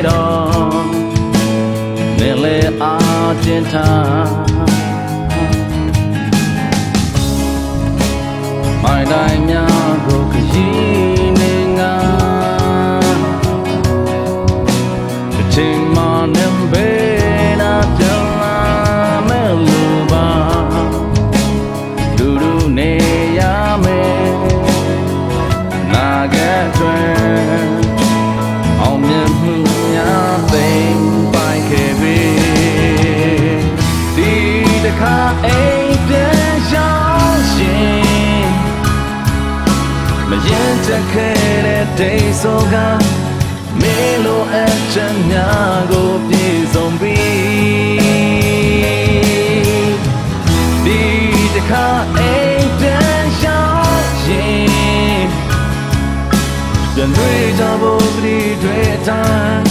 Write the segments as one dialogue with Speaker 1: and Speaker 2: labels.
Speaker 1: တော့နင်လေအားကျဉ်ထားမိုင်တိုင်းများကိုခရီးနေငါတစ်ချိန်မှနေဘေးနာပြန်လာမယ်လို့ပါလူလူနေရမယ်နာကတွင်အောင်မြင်မှုများသိမ့်ပိုင်ခဲ့ပြီဒီတစ်ခါအိမ်ပြန်ရောက်ရှင်မရင်ချက်ခဲ့တဲ့ဒိတ်ဆိုကမေလိုအပ်ချက်များကိုပြည့်စုံပြီဒီတစ်ခါအိမ်ပြန်ရောက်ရှင်ပြန်တွေ့ကြဖို့ပရိတွေတိုင်း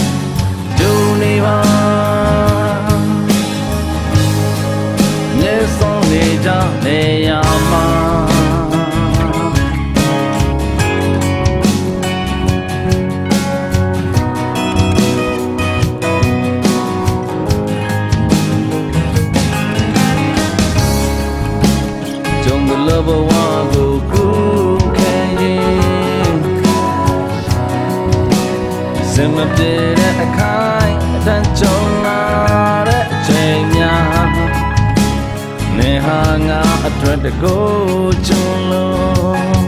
Speaker 1: ဒုနေပါမျက်စောနေကြနေရမှာဘဝကိုကူးခဲရင်စမပြေတဲ့အခိုင်အတန်ကြုံလာတဲ့အချိန်များနေဟာငါအတွက်တကိုးချုံလို့